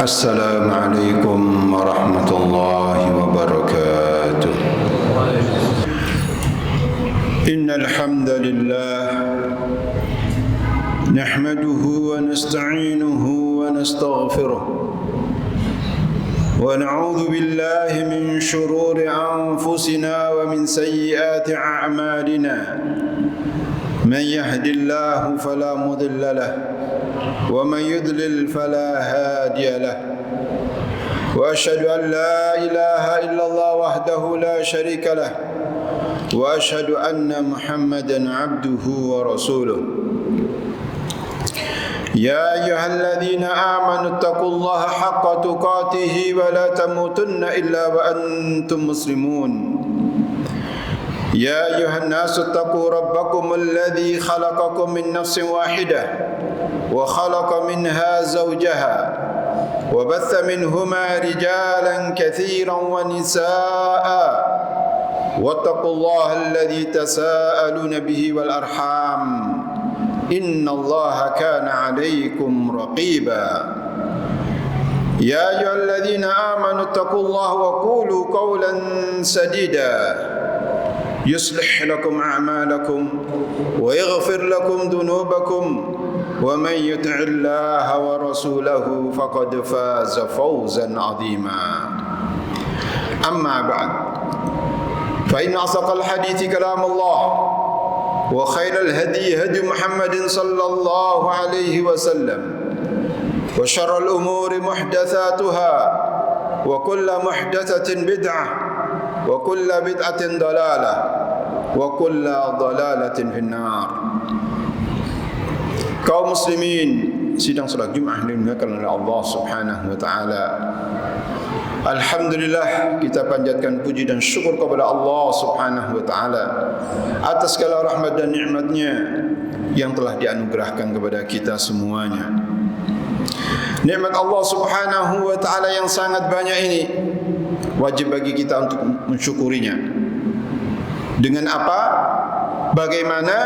السلام عليكم ورحمة الله وبركاته. إن الحمد لله نحمده ونستعينه ونستغفره ونعوذ بالله من شرور أنفسنا ومن سيئات أعمالنا. من يهد الله فلا مضل له ومن يضلل فلا هادي له وأشهد أن لا إله إلا الله وحده لا شريك له وأشهد أن محمدا عبده ورسوله. يا أيها الذين آمنوا اتقوا الله حق تقاته ولا تموتن إلا وأنتم مسلمون. يا أيها الناس اتقوا ربكم الذي خلقكم من نفس واحدة وخلق منها زوجها وبث منهما رجالا كثيرا ونساء واتقوا الله الذي تساءلون به والأرحام إن الله كان عليكم رقيبا. يا أيها الذين آمنوا اتقوا الله وقولوا قولا سديدا يصلح لكم أعمالكم ويغفر لكم ذنوبكم ومن يطع الله ورسوله فقد فاز فوزا عظيما. أما بعد فإن أصدق الحديث كلام الله وخير الهدي هدي محمد صلى الله عليه وسلم وشر الأمور محدثاتها وكل محدثة بدعة وكل بدعة ضلالة وكل ضلالة في النار. Kaum muslimin sidang salat Jumat dimuliakan oleh Allah Subhanahu wa taala. Alhamdulillah, kita panjatkan puji dan syukur kepada Allah Subhanahu wa taala atas segala rahmat dan nikmat-Nya yang telah dianugerahkan kepada kita semuanya. Nikmat Allah Subhanahu wa taala yang sangat banyak ini wajib bagi kita untuk mensyukurinya. Dengan apa? Bagaimana?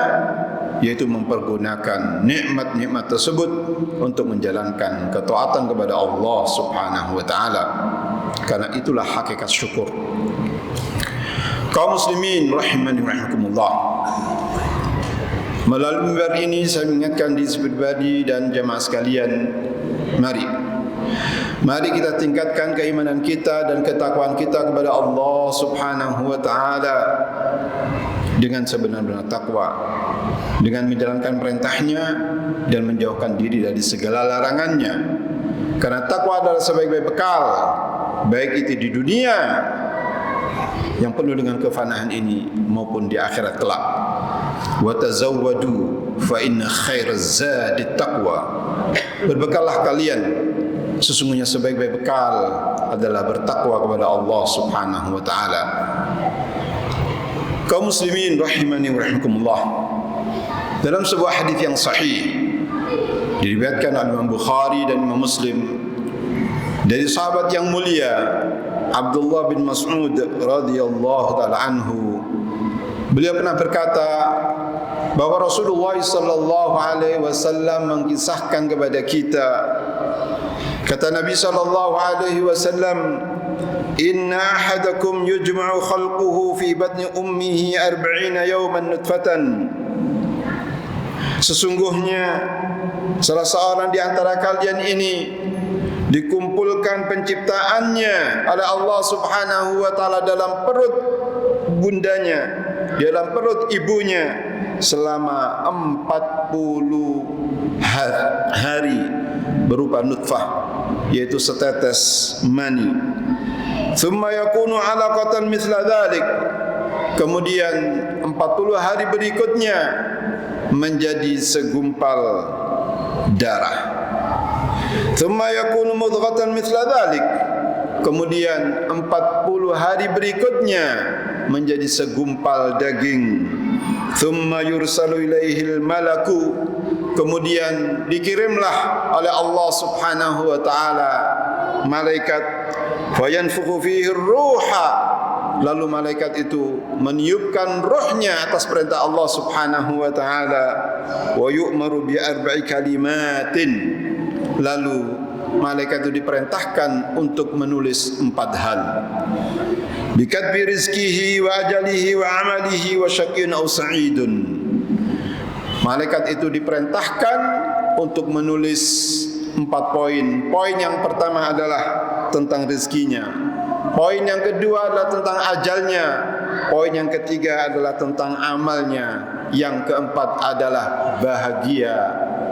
Yaitu mempergunakan nikmat-nikmat tersebut untuk menjalankan ketaatan kepada Allah Subhanahu wa taala. Karena itulah hakikat syukur. Kaum muslimin rahimani rahimakumullah. Melalui mimbar ini saya mengingatkan diri pribadi dan jemaah sekalian, Mari kita tingkatkan keimanan kita dan ketakwaan kita kepada Allah Subhanahu wa taala dengan sebenar-benar takwa, dengan menjalankan perintahnya dan menjauhkan diri dari segala larangannya. Karena takwa adalah sebaik-baik bekal, baik itu di dunia yang penuh dengan kefanaan ini maupun di akhirat kelak. Wa tazawwadu fa inna khairaz zadi taqwa. Berbekallah kalian, sesungguhnya sebaik-baik bekal adalah bertakwa kepada Allah Subhanahu wa taala. Kaum muslimin rahimani wa rahimakumullah. Dalam sebuah hadis yang sahih diriwayatkan oleh Imam Bukhari dan Imam Muslim dari sahabat yang mulia Abdullah bin Mas'ud radhiyallahu taala anhu, beliau pernah berkata bahwa Rasulullah sallallahu alaihi wasallam mengisahkan kepada kita, kata Nabi sallallahu alaihi wasallam, inna ahadakum yujma'u khalquhu fi batni ummihi 40 yawman nutfatan. Sesungguhnya salah seorang di antara kalian ini dikumpulkan penciptaannya oleh Allah Subhanahu wa taala dalam perut bundanya, dalam perut ibunya selama 40 hari berupa nutfah, yaitu setetes mani. Thumma yakunu 'alaqatan mithla dhalik. Kemudian 40 hari berikutnya menjadi segumpal darah. Thumma yakunu mudghatan mithla dhalik. Kemudian 40 hari berikutnya menjadi segumpal daging. Thumma yursalu ilaihil malaku. Kemudian dikirimlah oleh Allah Subhanahu wa taala malaikat, fayanfukhu fihi ruha, lalu malaikat itu meniupkan rohnya atas perintah Allah Subhanahu wa taala, wa yu'maru bi arba'i kalimatin, lalu malaikat itu diperintahkan untuk menulis 4 hal. Bikatbi rizkihi wa ajalihi wa amalihi wa syaqiyyun aw sa'idun. Malaikat itu diperintahkan untuk menulis 4 poin. Poin yang pertama adalah tentang rezekinya. Poin yang kedua adalah tentang ajalnya. Poin yang ketiga adalah tentang amalnya. Yang keempat adalah bahagia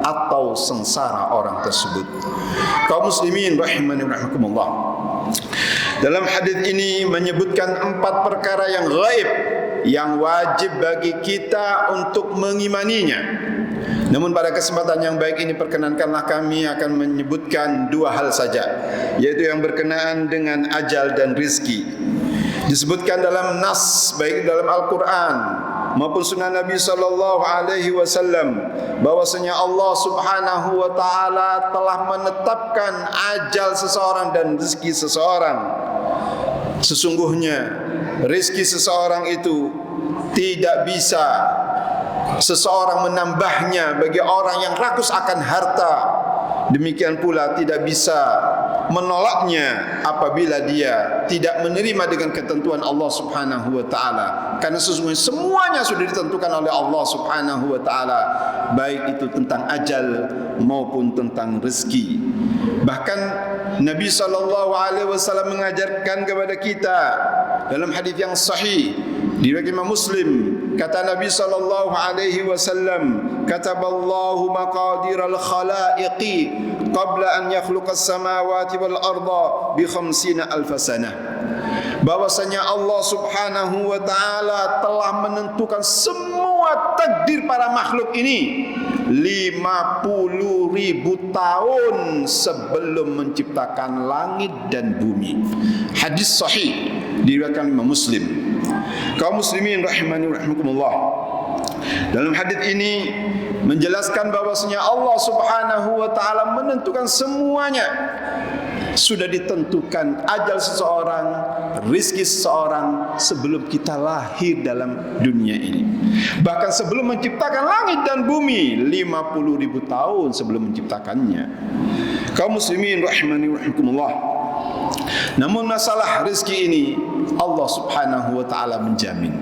atau sengsara orang tersebut. Kaum muslimin rahimani wa rahimakumullah. Dalam hadis ini menyebutkan 4 perkara yang gaib yang wajib bagi kita untuk mengimaninya. Namun pada kesempatan yang baik ini perkenankanlah kami akan menyebutkan 2 hal saja, yaitu yang berkenaan dengan ajal dan rizki. Disebutkan dalam nas, baik dalam Al-Quran maupun sunnah Nabi SAW, bahwasanya Allah Subhanahu wa ta'ala telah menetapkan ajal seseorang dan rizki seseorang. Sesungguhnya rizki seseorang itu tidak bisa seseorang menambahnya bagi orang yang rakus akan harta. Demikian pula tidak bisa menolaknya apabila dia tidak menerima dengan ketentuan Allah Subhanahu wa ta'ala. Karena sesungguhnya semuanya sudah ditentukan oleh Allah Subhanahu wa ta'ala, baik itu tentang ajal maupun tentang rezeki. Bahkan Nabi SAW mengajarkan kepada kita dalam hadis yang sahih diriwayatkan Imam Muslim, kata Nabi SAW, kataballahu maqadiral khalaiqi qabla an yakhluqas samawati wal arda bi 50,000 sanah. Bahwasanya Allah Subhanahu wa ta'ala telah menentukan semua takdir para makhluk ini 50,000 tahun sebelum menciptakan langit dan bumi. Hadis sahih diriwayatkan Imam Muslim. Kaum muslimin rahimani wa rahimakumullah. Dalam hadis ini menjelaskan bahwasanya Allah Subhanahu wa ta'ala menentukan semuanya. Sudah ditentukan ajal seseorang, rizki seseorang sebelum kita lahir dalam dunia ini. Bahkan sebelum menciptakan langit dan bumi, 50,000 tahun sebelum menciptakannya. Kaum muslimin rahimani wa rahimakumullah. Namun masalah rizki ini Allah Subhanahu wa ta'ala menjamin.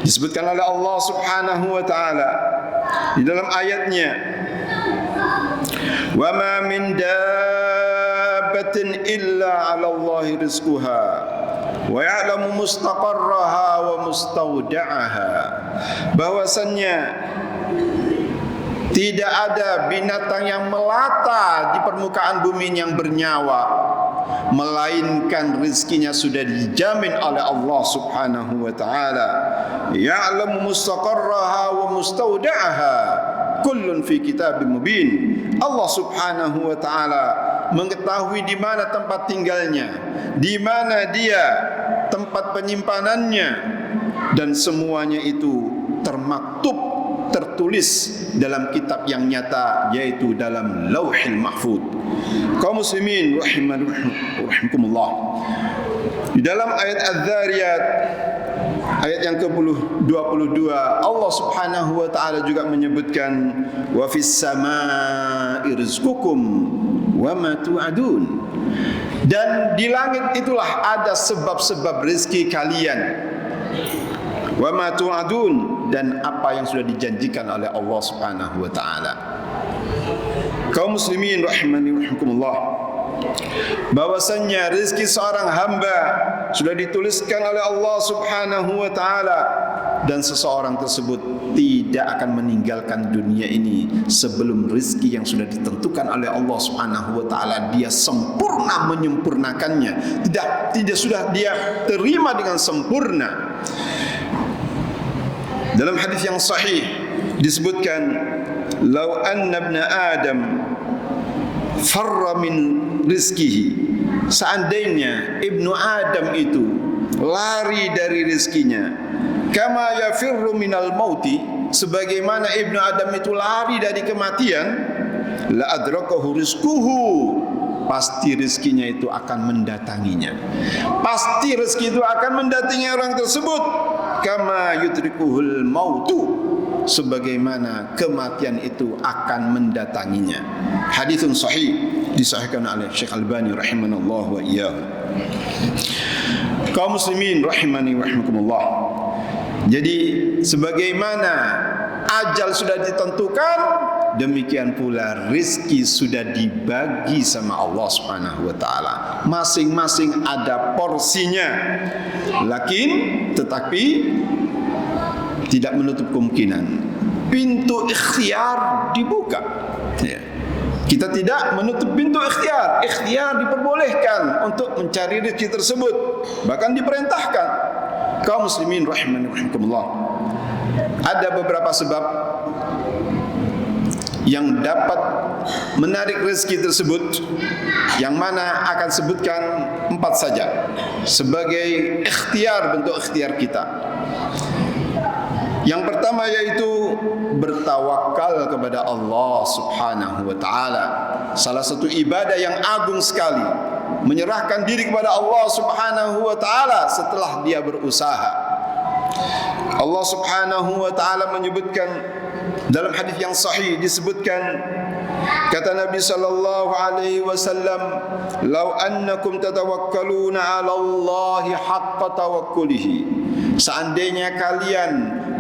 Disebutkan oleh Allah Subhanahu wa ta'ala di dalam ayatnya, wa ma min dabbatin illa 'ala Allahi rizquha wa ya'lamu mustaqarraha wa mustawda'aha. Bahwasannya tidak ada binatang yang melata di permukaan bumi yang bernyawa, melainkan rizkinya sudah dijamin oleh Allah Subhanahu wa ta'ala. Ya'lamu mustaqarraha wa mustawda'aha kullun fi kitabim mubin. Allah Subhanahu wa ta'ala mengetahui di mana tempat tinggalnya, di mana dia tempat penyimpanannya, dan semuanya itu termaktub, tertulis dalam kitab yang nyata, yaitu dalam Lauhil Mahfuz. Kaum muslimin rahimakumullah. Di dalam ayat Az-Zariyat ayat yang ke-22, Allah Subhanahu wa ta'ala juga menyebutkan, wa fis samaa'i rizqukum wa ma tu'adun. Dan di langit itulah ada sebab-sebab rezeki kalian. Wa ma tu'adun, dan apa yang sudah dijanjikan oleh Allah Subhanahu wa ta'ala. Kaum muslimin rahimani wa rahimakumullah, bahwasannya rezeki seorang hamba sudah dituliskan oleh Allah Subhanahu wa ta'ala, dan seseorang tersebut tidak akan meninggalkan dunia ini sebelum rezeki yang sudah ditentukan oleh Allah Subhanahu wa ta'ala dia sempurna menyempurnakannya, tidak sudah dia terima dengan sempurna. Dalam hadis yang sahih disebutkan, "Lau anna ibna Adam farra min rizkihi." Seandainya ibnu Adam itu lari dari rizkinya, kama yafirru minal mauti, sebagaimana ibnu Adam itu lari dari kematian, la adrakahu rizquhu, pasti rezekinya itu akan mendatanginya. Pasti rezeki itu akan mendatangi orang tersebut. Kama yudrikuhul mautu, sebagaimana kematian itu akan mendatanginya. Hadithun sahih disahihkan oleh Syekh Albani rahimanallah wa iyyahu. Kaum muslimin rahimani wa rahimakumullah. Jadi sebagaimana ajal sudah ditentukan, demikian pula rizki sudah dibagi sama Allah Subhanahu wa taala. Masing-masing ada porsinya. Tetapi tidak menutup kemungkinan pintu ikhtiar dibuka. Ya. Kita tidak menutup pintu ikhtiar. Ikhtiar diperbolehkan untuk mencari rezeki tersebut, bahkan diperintahkan. Kaum muslimin rahimani wa rahimakumullah. Ada beberapa sebab yang dapat menarik rezeki tersebut, yang mana akan sebutkan 4 saja sebagai ikhtiar, bentuk ikhtiar kita. Yang pertama yaitu bertawakal kepada Allah Subhanahu wa taala. Salah satu ibadah yang agung sekali, menyerahkan diri kepada Allah Subhanahu wa taala setelah dia berusaha. Allah Subhanahu wa taala menyebutkan dalam hadis yang sahih, disebutkan, kata Nabi sallallahu alaihi wasallam, "Lau annakum tatawakkaluna 'ala Allahi haqqa tawakkulihi." Seandainya kalian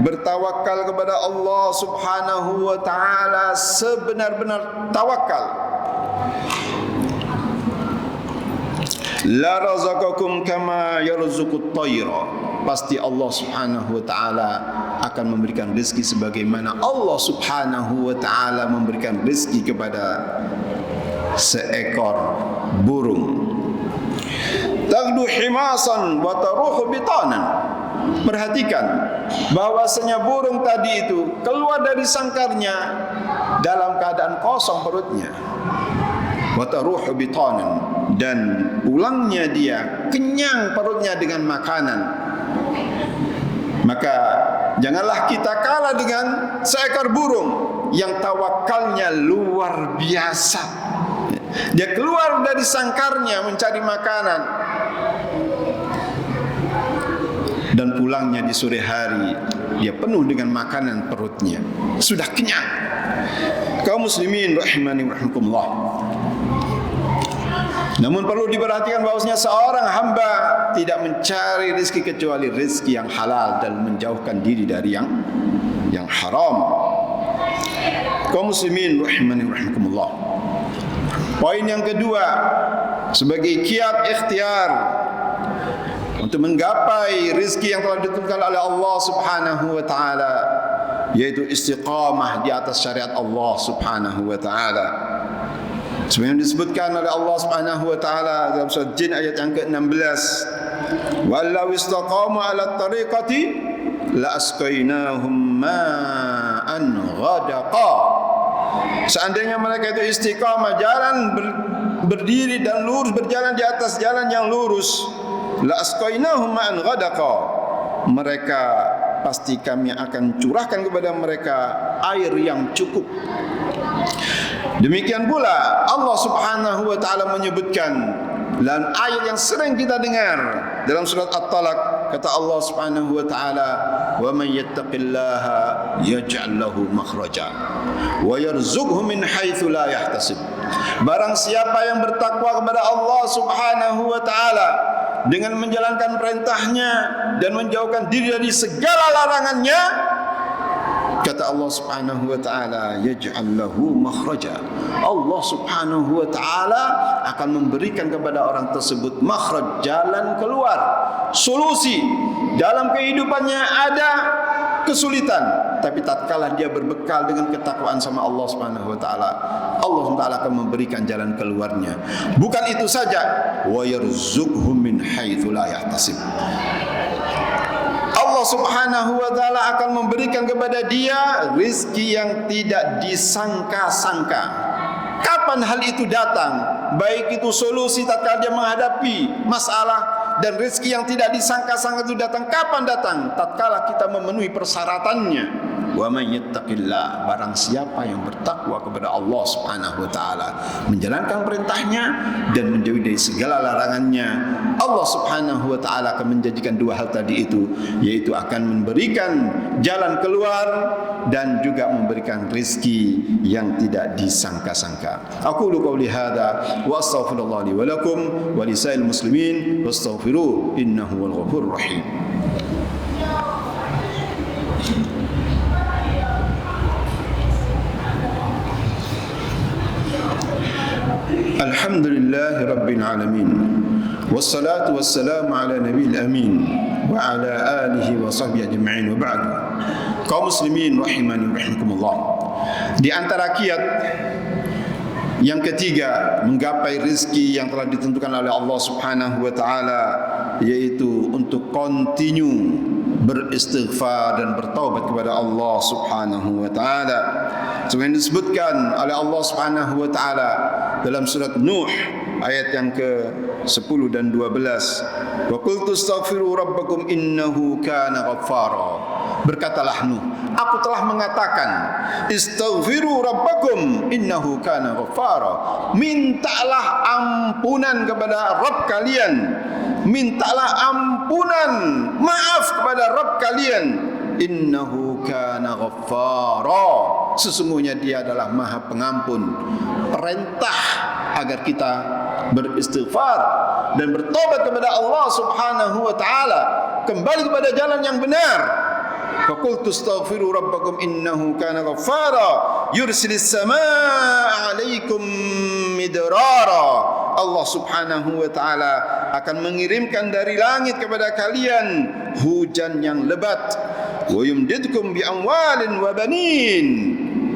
bertawakal kepada Allah Subhanahu wa taala sebenar-benar tawakal, la razaqakum kama yarzuqut tayra, pasti Allah Subhanahu wa taala akan memberikan rezeki sebagaimana Allah Subhanahu wa taala memberikan rezeki kepada seekor burung. Tagdu himasan wa taruhu bitanan. Perhatikan bahwasanya burung tadi itu keluar dari sangkarnya dalam keadaan kosong perutnya. Wa taruhu bitanan, dan pulangnya dia kenyang perutnya dengan makanan. Maka janganlah kita kalah dengan seekor burung yang tawakalnya luar biasa. Dia keluar dari sangkarnya mencari makanan, dan pulangnya di sore hari dia penuh dengan makanan perutnya, sudah kenyang. Kaum muslimin rahimani wa rahimakumullah. Namun perlu diperhatikan bahwasanya seorang hamba tidak mencari rezeki kecuali rezeki yang halal dan menjauhkan diri dari yang haram. Kaum muslimin rahimani wa rahimakumullah. Poin yang kedua sebagai kiat ikhtiar untuk menggapai rezeki yang telah ditentukan oleh Allah Subhanahu wa taala, yaitu istiqamah di atas syariat Allah Subhanahu wa taala. Sebenarnya disebutkan oleh Allah Subhanahu wa taala dalam surah Jin ayat yang ke-16, "Wallaw istaqamu 'ala tariqati la asqainahum ma'an ghadaqa." Seandainya mereka itu istiqamah, jalan berdiri dan lurus, berjalan di atas jalan yang lurus, la asqainahum ma'an ghadaqa, mereka pasti kami akan curahkan kepada mereka air yang cukup. Demikian pula Allah Subhanahu wa taala menyebutkan dalam ayat yang sering kita dengar dalam surat At-Talaq, kata Allah Subhanahu wa taala, "Wa man yattaqillaha yaj'al lahu makhraja wa yarzuqhu min haitsu la yahtasib." Barang siapa yang bertakwa kepada Allah Subhanahu wa taala dengan menjalankan perintahnya dan menjauhkan diri dari segala larangannya, kata Allah Subhanahu wa taala, yaj'al lahu makhraja. Allah Subhanahu wa taala akan memberikan kepada orang tersebut makhraj, jalan keluar, solusi. Dalam kehidupannya ada kesulitan, tapi tatkala dia berbekal dengan ketakwaan sama Allah Subhanahu wa taala, Allah Subhanahu wa taala akan memberikan jalan keluarnya. Bukan itu saja, wa yarzuqhu min haitsu la yahtasib. Allah Subhanahu wa taala akan memberikan kepada dia rizki yang tidak disangka-sangka. Kapan hal itu datang? Baik itu solusi tatkala dia menghadapi masalah, dan rizki yang tidak disangka-sangka itu datang. Kapan datang? Tatkala kita memenuhi persyaratannya. Wa man yattaqillah, barang siapa yang bertakwa kepada Allah Subhanahu wa taala, menjalankan perintahnya dan menjauhi dari segala larangannya, Allah Subhanahu wa taala akan menjanjikan dua hal tadi itu, yaitu akan memberikan jalan keluar dan juga memberikan rezeki yang tidak disangka-sangka. Aqulu qouli hadza wa astaghfirullah li wa lakum wa lisa'il muslimin wastaghfiruh innahu wal ghafurur rahim. Alhamdulillahi Rabbil Alamin, wassalatu wassalamu ala nabiyil amin wa ala alihi wa sahbihi ajma'in, wa ba'du. Kaum muslimin rahimani rahimakumullah, di antara kiat yang ketiga menggapai rezeki yang telah ditentukan oleh Allah Subhanahu wa taala, yaitu untuk continue beristighfar dan bertaubat kepada Allah Subhanahu wa taala. Sebenarnya disebutkan oleh Allah Subhanahu wa taala dalam surat Nuh ayat yang ke-10 dan 12. Wa qultu astaghfiru rabbakum innahu kana ghaffara. Berkatalah Nuh, aku telah mengatakan, istaghfiru rabbakum innahu kana ghaffara. Mintalah ampunan kepada Rabb kalian. Mintalah ampunan, maaf kepada Rabb kalian. Innahu kana ghaffara. Sesungguhnya Dia adalah Maha Pengampun. Perintah agar kita beristighfar dan bertobat kepada Allah Subhanahu wa taala, kembali kepada jalan yang benar. Faqultu astaghfiru rabbakum innahu kana ghaffara yursilis samaa'a 'alaikum midrara. Allah Subhanahu wa taala akan mengirimkan dari langit kepada kalian hujan yang lebat. Wa yumdidkum bi amwalin wa banin.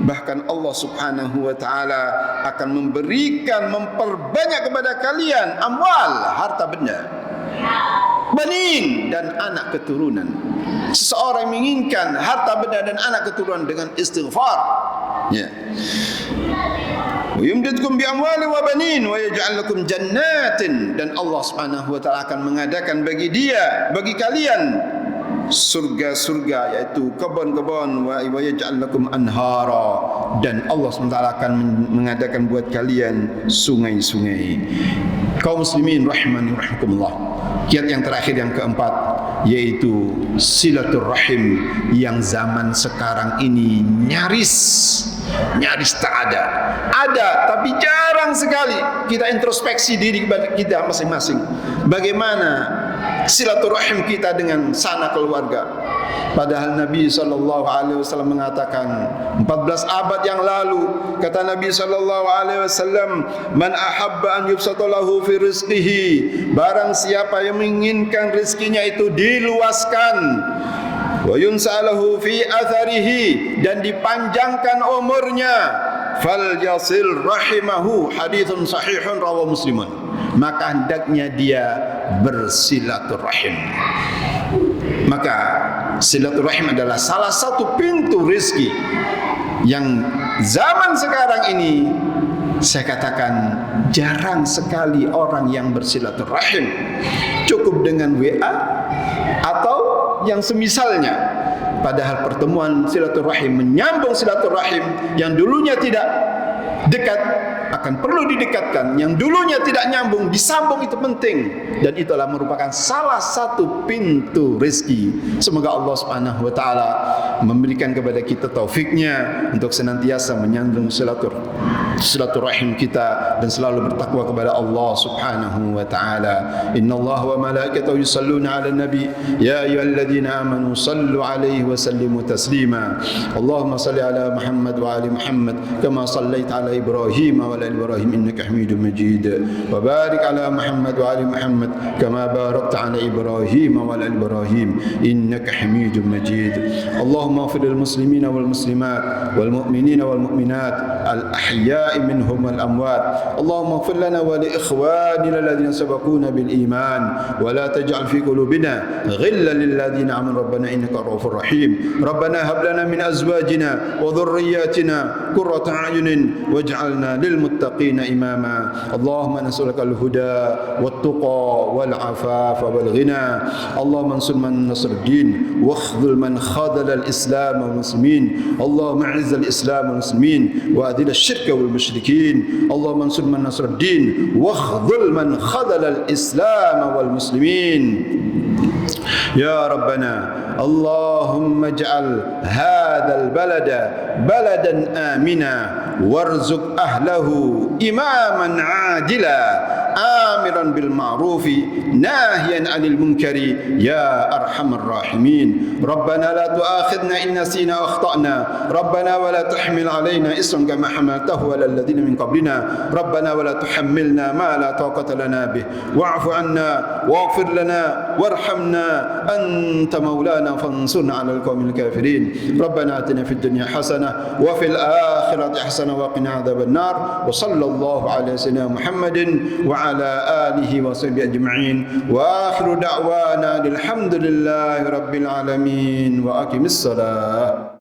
Bahkan Allah Subhanahu wa taala akan memberikan, memperbanyak kepada kalian amwal, harta benda, banin, dan anak keturunan. Seseorang menginginkan harta benda dan anak keturunan dengan istighfar, ya. Wa yumdidkum bi amwalin wa banin wa yaj'al lakum jannatin, dan Allah Subhanahu wa taala akan mengadakan bagi kalian surga-surga, yaitu kebun-kebun, wa yaj'al lakum anhara, dan Allah SWT akan mengadakan buat kalian sungai-sungai. Kaum muslimin rahimani rahimakumullah, kiat yang terakhir yang keempat, yaitu silaturrahim, yang zaman sekarang ini nyaris tak ada. Ada, tapi jarang sekali kita introspeksi diri kita masing-masing. Bagaimana silaturahim kita dengan sanak keluarga? Padahal Nabi SAW mengatakan 14 abad yang lalu, kata Nabi SAW, man ahabba an yubsata lahu fi rizqihi, barang siapa yang menginginkan rizkinya itu diluaskan, wa yunsalahu fi atharihi, dan dipanjangkan umurnya, fal yasil rahimahu, hadithun sahihun rawahu Muslimun, maka hendaknya dia bersilaturahim. Maka silaturahim adalah salah satu pintu rezeki yang zaman sekarang ini saya katakan jarang sekali orang yang bersilaturahim. Cukup dengan WA atau yang semisalnya. Padahal pertemuan silaturahim, menyambung silaturahim yang dulunya tidak dekat akan perlu didekatkan, yang dulunya tidak nyambung disambung, itu penting, dan itulah merupakan salah satu pintu rezeki. Semoga Allah Subhanahu wa taala memberikan kepada kita taufiknya untuk senantiasa menyambung silaturahim kita dan selalu bertakwa kepada Allah Subhanahu wa taala. Innallaha wa malaikatahu yusalluna 'alan nabi ya ayyuhalladzina amanu sallu 'alaihi wa sallimu taslima. Allahumma salli 'ala Muhammad wa ali Muhammad kama sallaita 'ala Ibrahim wa ala Ibrahim innaka Hamidum Majid. Wa barik 'ala Muhammad wa ali Muhammad kama barakta 'ala Ibrahim wa ala Ibrahim innaka Hamidum Majid. Allahumma ighfir lil muslimina wal muslimat wal mu'minina wal mu'minat al ahya'i minhum wal amwat. Allahumma ighfir lana wa li ikhwanina alladhina sabaquna bil iman wa la taj'al fi qulubina ghillan lil ladzina amanu rabbana innaka ra'ufur rahim. Rabbana hab lana min azwajina wa dhurriyyatina qurrata a'yunin waj'alna lil للمتقين إماما اللهم نسألك الهدى والتقى والعفاف والغنى اللهم انصر من نصر الدين واخذل من خذل الإسلام والمسلمين اللهم اعز الإسلام والمسلمين وأذل الشرك والمشركين اللهم انصر من نصر الدين واخذل من خذل الإسلام والمسلمين يا ربنا اللهم اجعل هذا البلد بلدا آمنا وارزق أهله إماما عادلا آمرا بالمعروف ناهيا عن المنكر يا أرحم الراحمين ربنا لا تؤاخذنا إن نسينا وأخطأنا ربنا ولا تحمل علينا إصرا كما حملته على الذين من قبلنا ربنا ولا تحملنا ما لا طاقة لنا به واعف عنا واغفر لنا وارحمنا أنت مولانا فانصرنا على القوم الكافرين ربنا آتنا في الدنيا حسنة وفي الآخرة حسنة وقنا عذاب النار وصلى الله على سيدنا محمد وعلى آله وصحبه أجمعين وآخر دعوانا الحمد لله رب العالمين وأقم الصلاة